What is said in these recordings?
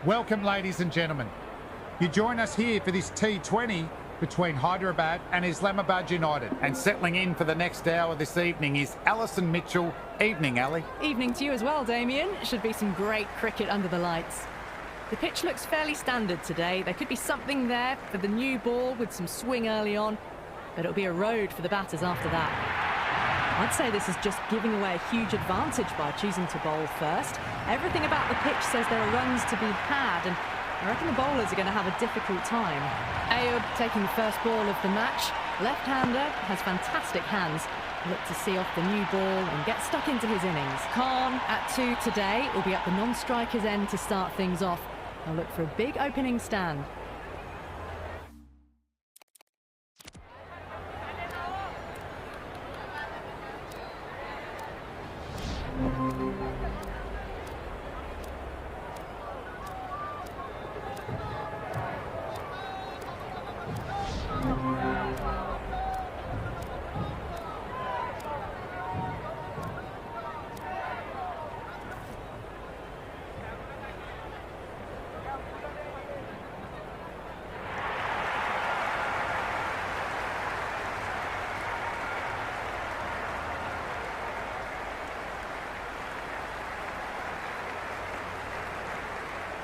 Welcome, ladies and gentlemen. You join us here for this T20 between Hyderabad and Islamabad United. And settling in for the next hour this evening is Alison Mitchell. Evening, Ali. Evening to you as well, Damien. It should be some great cricket under the lights. The pitch looks fairly standard today. There could be something there for the new ball with some swing early on, but it'll be a road for the batters after that. I'd say this is just giving away a huge advantage by choosing to bowl first. Everything about the pitch says there are runs to be had, and I reckon the bowlers are going to have a difficult time. Ayub taking the first ball of the match. Left-hander, has fantastic hands. Look to see off the new ball and get stuck into his innings. Khan at 2 today will be at the non-striker's end to start things off. They'll look for a big opening stand.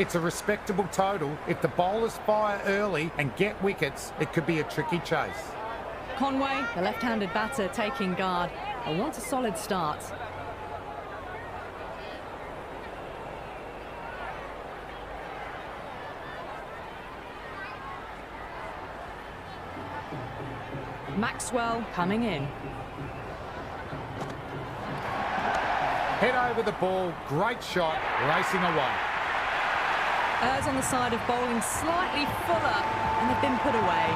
It's a respectable total. If the bowlers fire early and get wickets, it could be a tricky chase. Conway, the left-handed batter, taking guard. I want a solid start. Maxwell coming in. Head over the ball, great shot, racing away. Errs on the side of bowling slightly fuller, and they've been put away.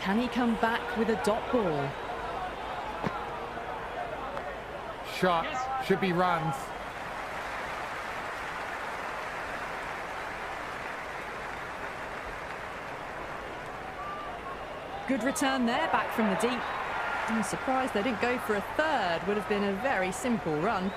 Can he come back with a dot ball? Shot, should be runs. Good return there, back from the deep. I'm surprised they didn't go for a third. Would have been a very simple run.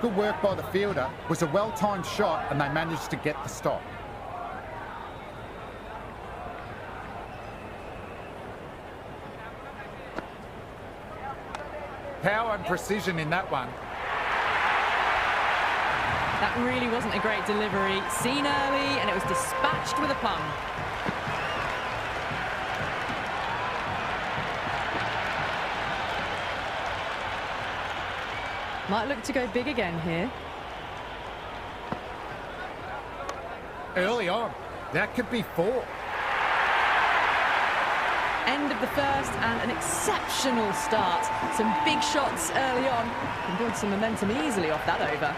Good work by the fielder. It was a well-timed shot and they managed to get the stop. Power and precision in that one. That really wasn't a great delivery. Seen early, and it was dispatched with a pun. Might look to go big again here. Early on, that could be 4. End of the first and an exceptional start. Some big shots early on. Can build some momentum easily off that over.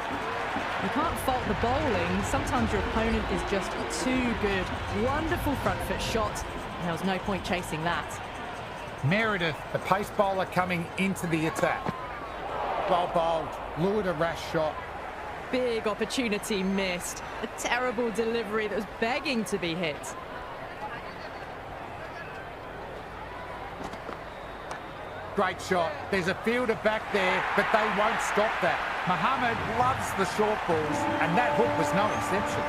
You can't fault the bowling. Sometimes your opponent is just too good. Wonderful front foot shot. And there was no point chasing that. Meredith, the pace bowler, coming into the attack. Well bowled, lured a rash shot. Big opportunity missed. A terrible delivery that was begging to be hit. Great shot. There's a fielder back there, but they won't stop that. Mohammed loves the short balls, and that hook was no exception.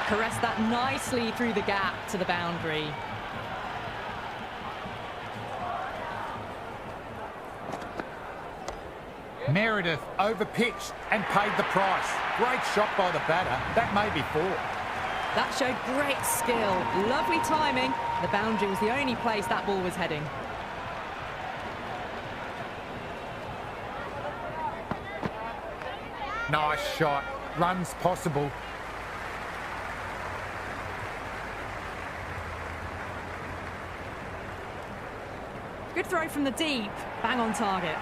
Caressed that nicely through the gap to the boundary. Meredith overpitched and paid the price. Great shot by the batter. That may be 4. That showed great skill. Lovely timing. The boundary was the only place that ball was heading. Nice shot. Runs possible. Good throw from the deep. Bang on target.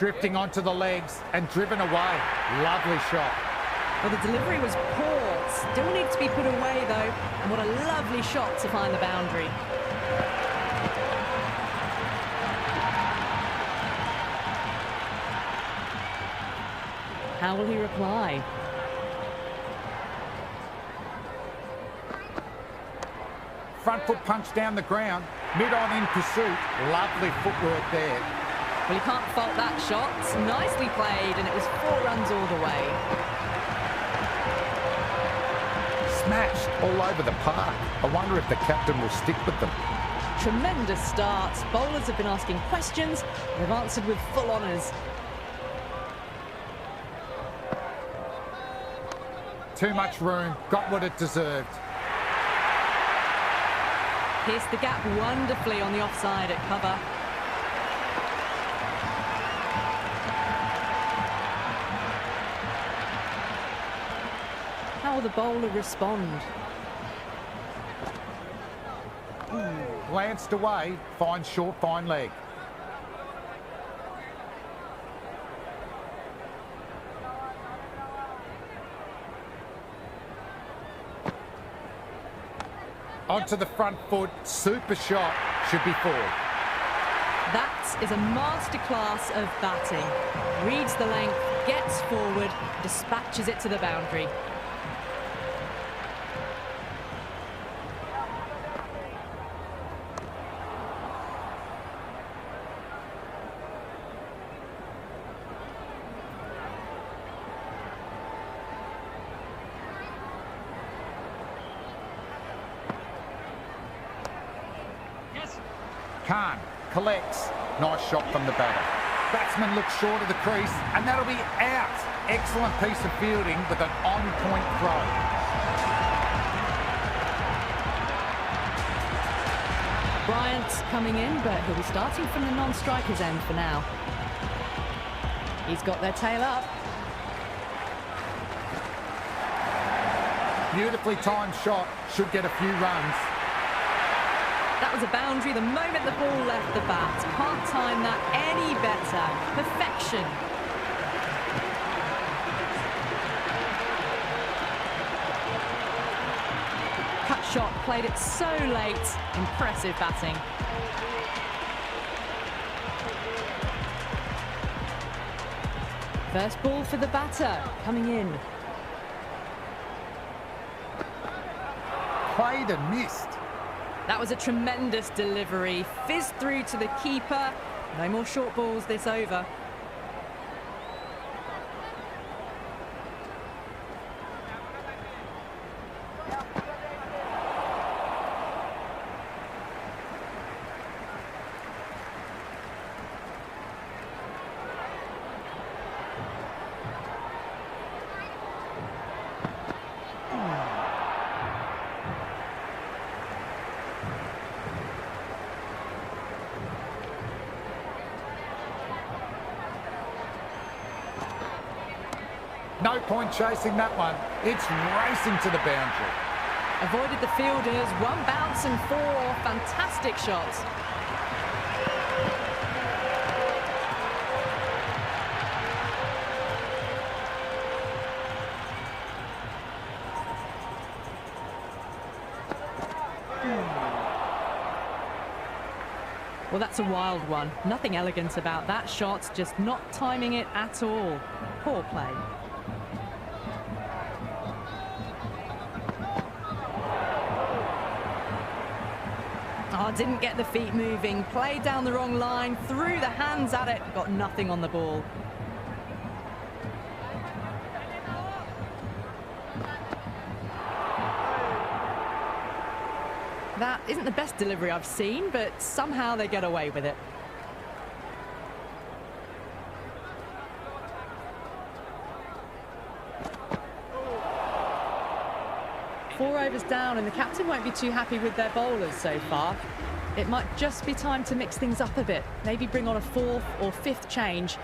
drifting onto the legs and driven away. Lovely shot. Well, the delivery was poor. Still needs to be put away, though. And what a lovely shot to find the boundary. How will he reply? Front foot punch down the ground. Mid-on in pursuit. Lovely footwork there. Well, he can't fault that shot. Nicely played, and it was 4 runs all the way. Smashed all over the park. I wonder if the captain will stick with them. Tremendous start. Bowlers have been asking questions. They've answered with full honours. Too much room. Got what it deserved. Pierced the gap wonderfully on the offside at cover. How will the bowler respond? Glanced away. Fine short, fine leg. Onto the front foot, super shot, should be 4. That is a masterclass of batting. Reads the length, gets forward, dispatches it to the boundary. Khan collects. Nice shot from the batter. Batsman looks short of the crease, and that'll be out. Excellent piece of fielding with an on-point throw. Bryant's coming in, but he'll be starting from the non-striker's end for now. He's got their tail up. Beautifully timed shot, should get a few runs. That was a boundary the moment the ball left the bat. Can't time that any better. Perfection. Cut shot, played it so late. Impressive batting. First ball for the batter, coming in. Played and missed. That was a tremendous delivery. Fizzed through to the keeper. No more short balls this over. No point chasing that one. It's racing to the boundary. Avoided the fielders. 1 bounce and 4. Fantastic shots. Well, that's a wild one. Nothing elegant about that shot, just not timing it at all. Poor play. Oh, didn't get the feet moving. Played down the wrong line, threw the hands at it, got nothing on the ball. That isn't the best delivery I've seen, but somehow they get away with it. Four overs down, and the captain won't be too happy with their bowlers so far. It might just be time to mix things up a bit. Maybe bring on a 4th or 5th change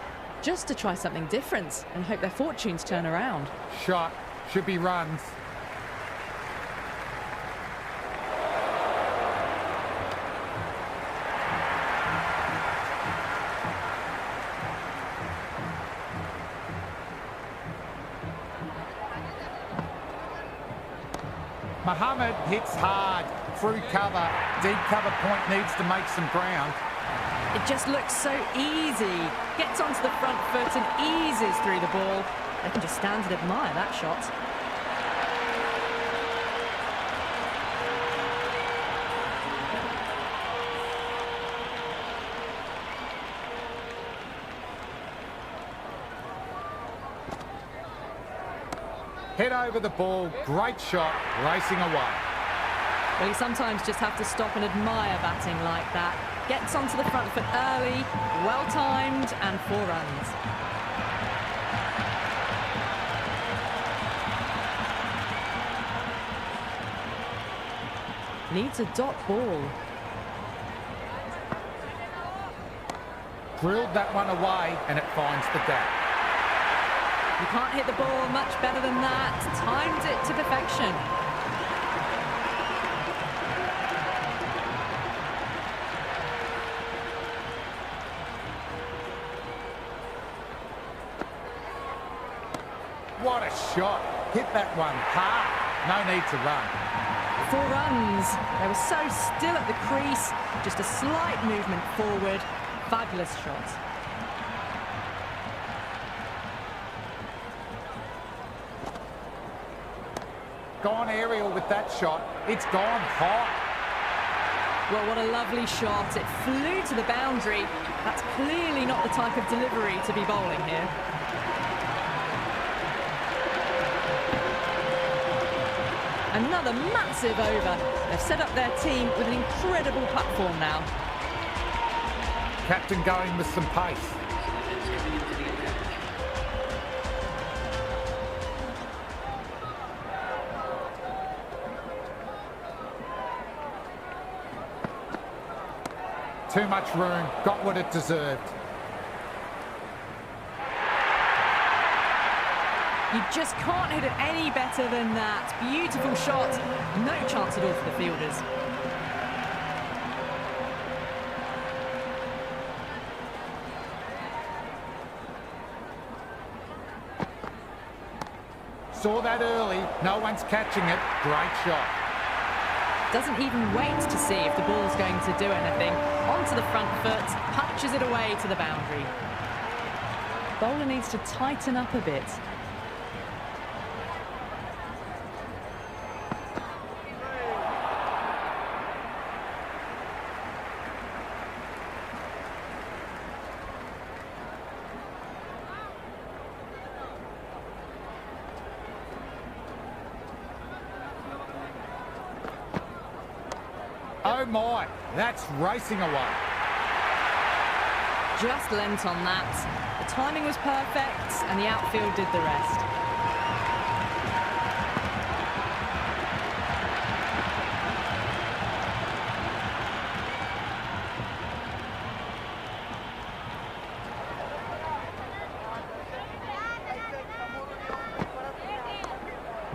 just to try something different and hope their fortunes turn around. Shot, should be runs. Mohammed hits hard through cover. Deep cover point needs to make some ground. It just looks so easy. Gets onto the front foot and eases through the ball. They can just stand and admire that shot. Head over the ball, great shot, racing away. Well, you sometimes just have to stop and admire batting like that. Gets onto the front foot early, well-timed, and 4 runs. Needs a dot ball. Drilled that one away, and it finds the gap. You can't hit the ball much better than that. Timed it to perfection. What a shot. Hit that one hard. No need to run. 4 runs. They were so still at the crease. Just a slight movement forward. Fabulous shot. Gone aerial with that shot. It's gone hot. Well, what a lovely shot. It flew to the boundary. That's clearly not the type of delivery to be bowling here. Another massive over. They've set up their team with an incredible platform now. Captain going with some pace. Too much room, got what it deserved. You just can't hit it any better than that. Beautiful shot. No chance at all for the fielders. Saw that early, no one's catching it. Great shot. Doesn't even wait to see if the ball's going to do anything. Onto the front foot, punches it away to the boundary. Bowler needs to tighten up a bit. Oh my, that's racing away. Just lent on that. The timing was perfect and the outfield did the rest.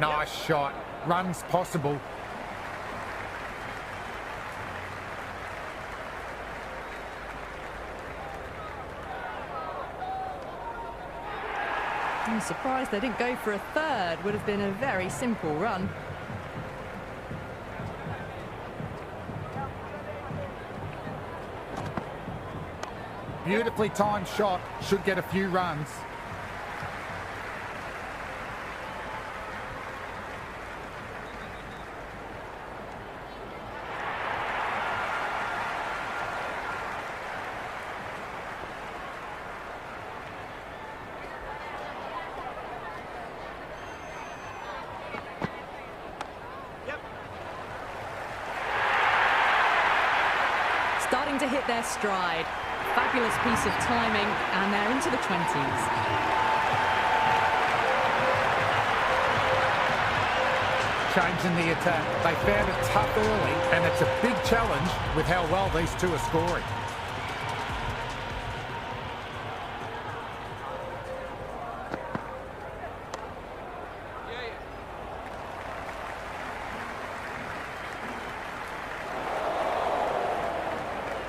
Nice shot. Runs possible. I'm surprised they didn't go for a third. Would have been a very simple run. Beautifully timed shot. Should get a few runs. Starting to hit their stride. Fabulous piece of timing, and they're into the 20s. Changing the attack. They found it tough early, and it's a big challenge with how well these two are scoring.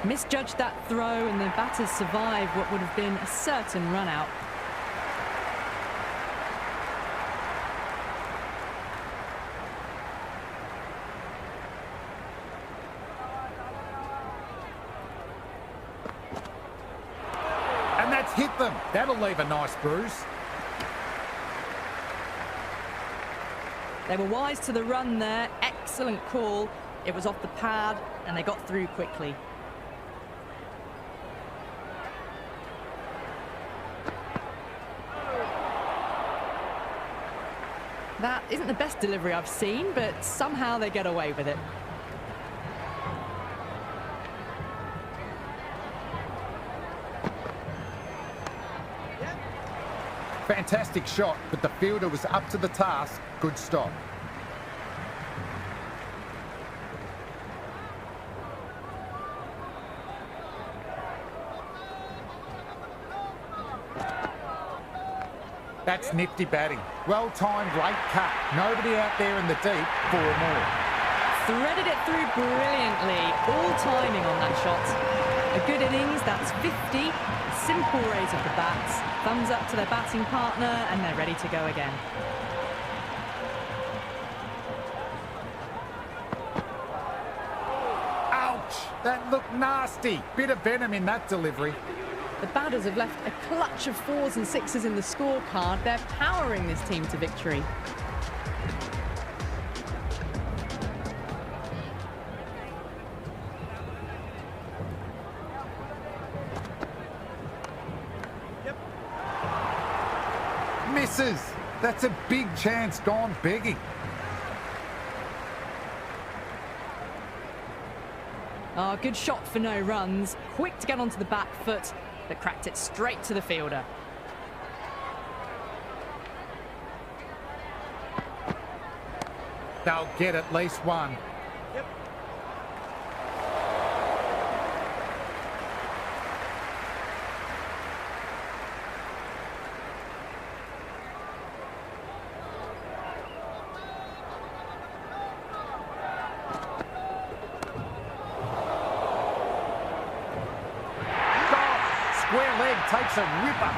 Misjudged that throw and the batters survived what would have been a certain run out. hit them. That'll leave a nice bruise. They were wise to the run there. Excellent call. It was off the pad and they got through quickly. That isn't the best delivery I've seen, but somehow they get away with it. Fantastic shot, but the fielder was up to the task. Good stop. That's nifty batting. Well-timed late cut. Nobody out there in the deep for more. Threaded it through brilliantly. All timing on that shot. A good innings, that's 50. Simple raise of the bats. Thumbs up to their batting partner and they're ready to go again. Ouch! That looked nasty. Bit of venom in that delivery. The batters have left a clutch of 4s and 6s in the scorecard. They're powering this team to victory. Misses. That's a big chance gone begging. Oh, good shot for no runs. Quick to get onto the back foot, but cracked it straight to the fielder. They'll get at least one. Square leg takes a ripper.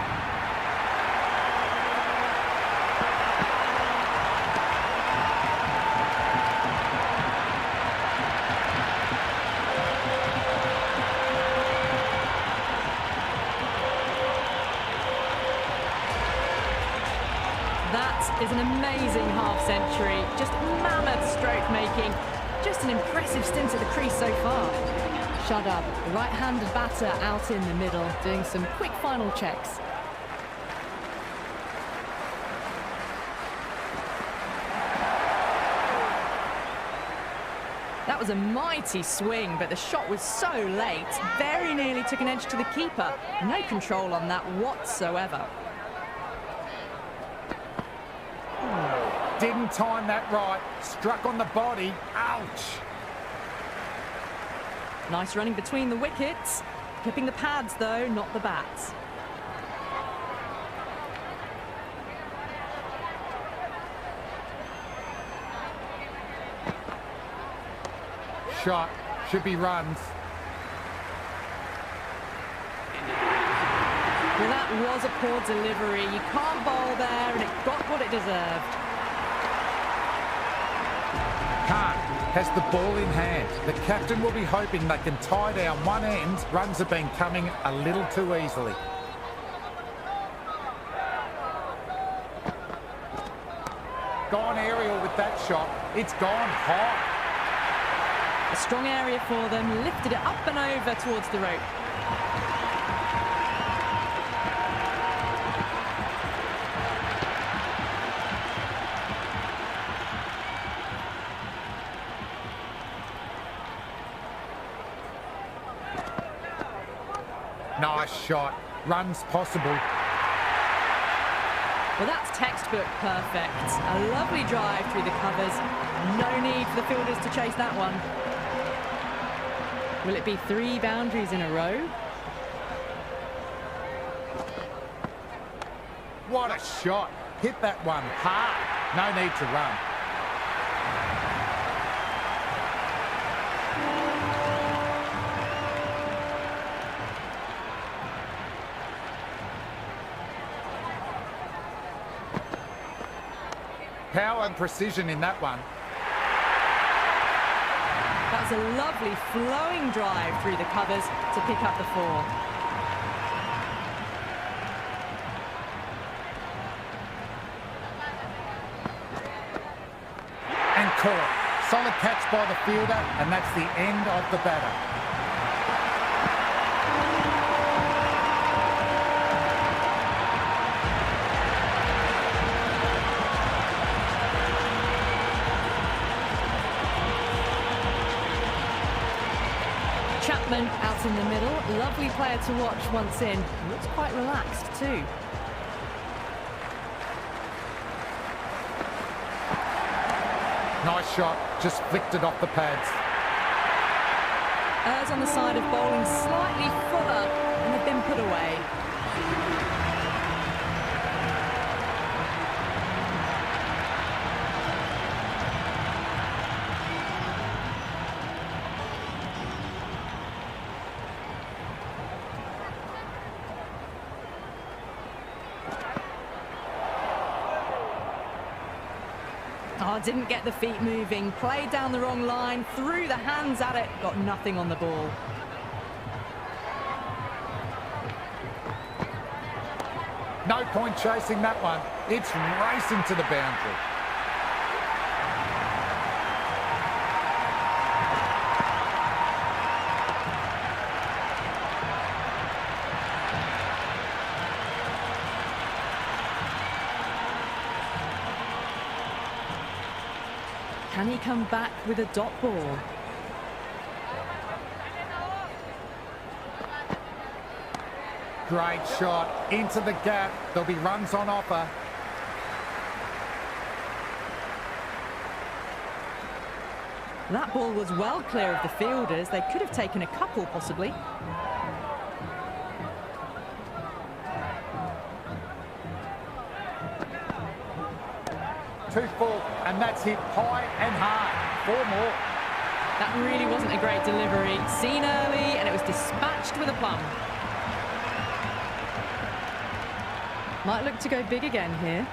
That is an amazing half-century. Just mammoth stroke making. Just an impressive stint at the crease so far. Shut up. The right-handed batter out in the middle, doing some quick final checks. That was a mighty swing, but the shot was so late. Very nearly took an edge to the keeper. No control on that whatsoever. Didn't time that right. Struck on the body. Ouch. Nice running between the wickets. Clipping the pads, though, not the bats. Shot. Should be runs. Well, that was a poor delivery. You can't bowl there, and it got what it deserved. Khan has the ball in hand. The captain will be hoping they can tie down one end. Runs have been coming a little too easily. Gone aerial with that shot. It's gone high. A strong area for them, lifted it up and over towards the rope. Nice shot. Runs possible. Well, that's textbook perfect. A lovely drive through the covers. No need for the fielders to chase that one. Will it be 3 boundaries in a row? What a shot. Hit that one hard. No need to run. Power and precision in that one. That's a lovely flowing drive through the covers to pick up the 4. Caught. Solid catch by the fielder, and that's the end of the batter. Chapman out in the middle. Lovely player to watch once in. Looks quite relaxed too. Nice shot, just flicked it off the pads. Errs on the side of bowling slightly fuller, and they've been put away. Oh, didn't get the feet moving, played down the wrong line, threw the hands at it, got nothing on the ball. No point chasing that one. It's racing to the boundary. Can he come back with a dot ball? Great shot into the gap. There'll be runs on offer. That ball was well clear of the fielders. They could have taken a couple, possibly. Two full, and that's hit high and hard. Four more. That really wasn't a great delivery. Seen early, and it was dispatched with a plum. Might look to go big again here.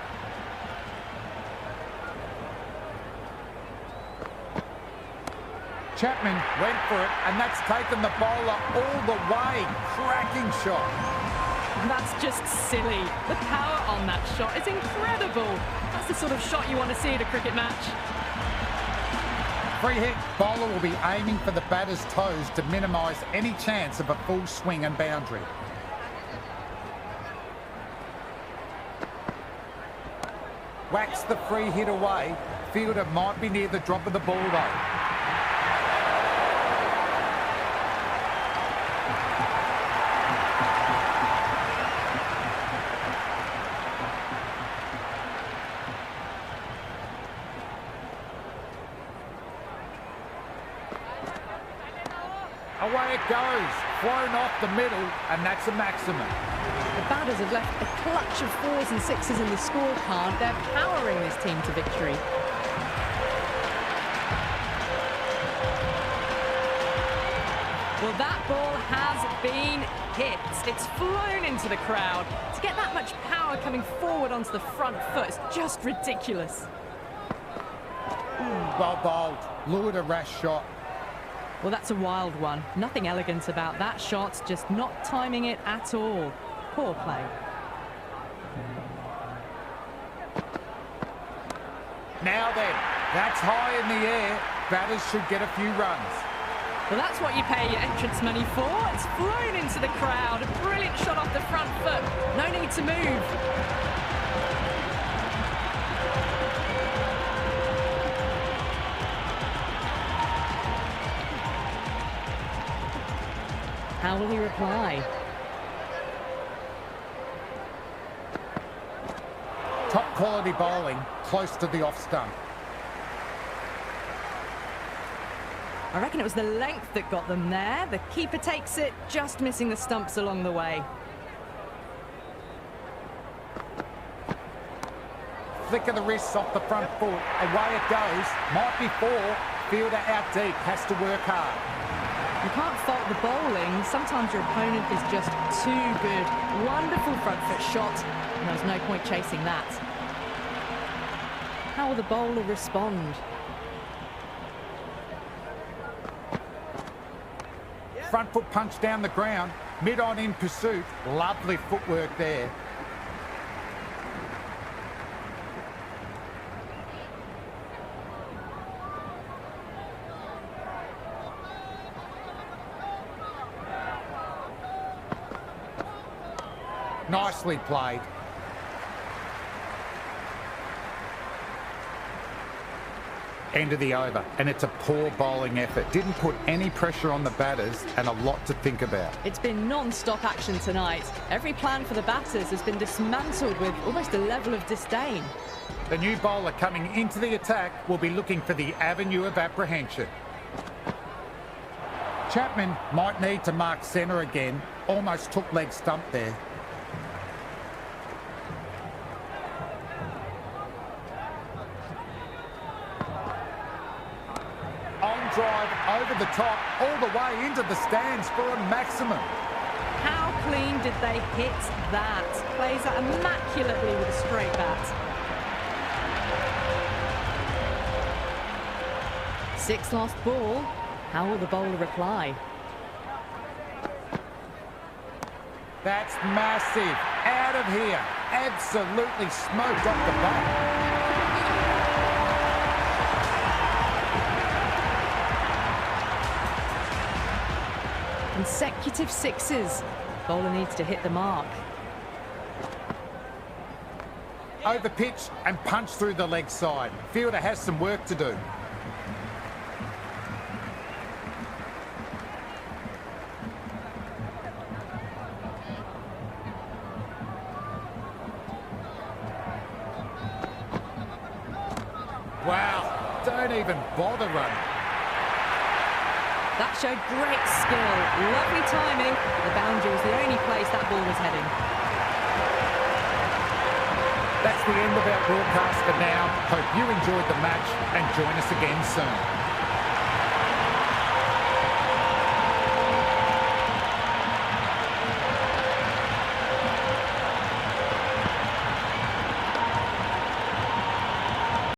Chapman went for it, and that's taken the bowler all the way. Cracking shot. That's just silly. The power on that shot is incredible. That's the sort of shot you want to see at a cricket match. Free hit. Bowler will be aiming for the batter's toes to minimise any chance of a full swing and boundary. Whacks the free hit away. Fielder might be near the drop of the ball though. Away it goes, flown off the middle, and that's a maximum. The batters have left a clutch of 4s and 6s in the scorecard. They're powering this team to victory. Well, that ball has been hit. It's flown into the crowd. To get that much power coming forward onto the front foot is just ridiculous. Well bowled, lured a rash shot. Well, that's a wild one. Nothing elegant about that shot, just not timing it at all. Poor play. Now then, that's high in the air. Batters should get a few runs. Well, that's what you pay your entrance money for. It's flown into the crowd. A brilliant shot off the front foot. No need to move. How will he reply? Top quality bowling, close to the off stump. I reckon it was the length that got them there. The keeper takes it, just missing the stumps along the way. Flick of the wrists off the front foot. Away it goes. Might be 4. Fielder out deep. Has to work hard. You can't fault the bowling. Sometimes your opponent is just too good. Wonderful front foot shot. And there's no point chasing that. How will the bowler respond? Front foot punch down the ground. Mid-on in pursuit. Lovely footwork there. Nicely played. End of the over, and it's a poor bowling effort. Didn't put any pressure on the batters and a lot to think about. It's been non-stop action tonight. Every plan for the batters has been dismantled with almost a level of disdain. The new bowler coming into the attack will be looking for the avenue of apprehension. Chapman might need to mark centre again. Almost took leg stump there. On drive over the top, all the way into the stands for a maximum. How clean did they hit that? Plays that immaculately with a straight bat. 6 lost ball. How will the bowler reply? That's massive. Out of here. Absolutely smoked off the bat. Consecutive sixes. Bowler needs to hit the mark. Over pitch and punch through the leg side. Fielder has some work to do. Wow, don't even bother running. That showed great skill. Lovely timing. The boundary was the only place that ball was heading. That's the end of our broadcast for now. Hope you enjoyed the match and join us again soon.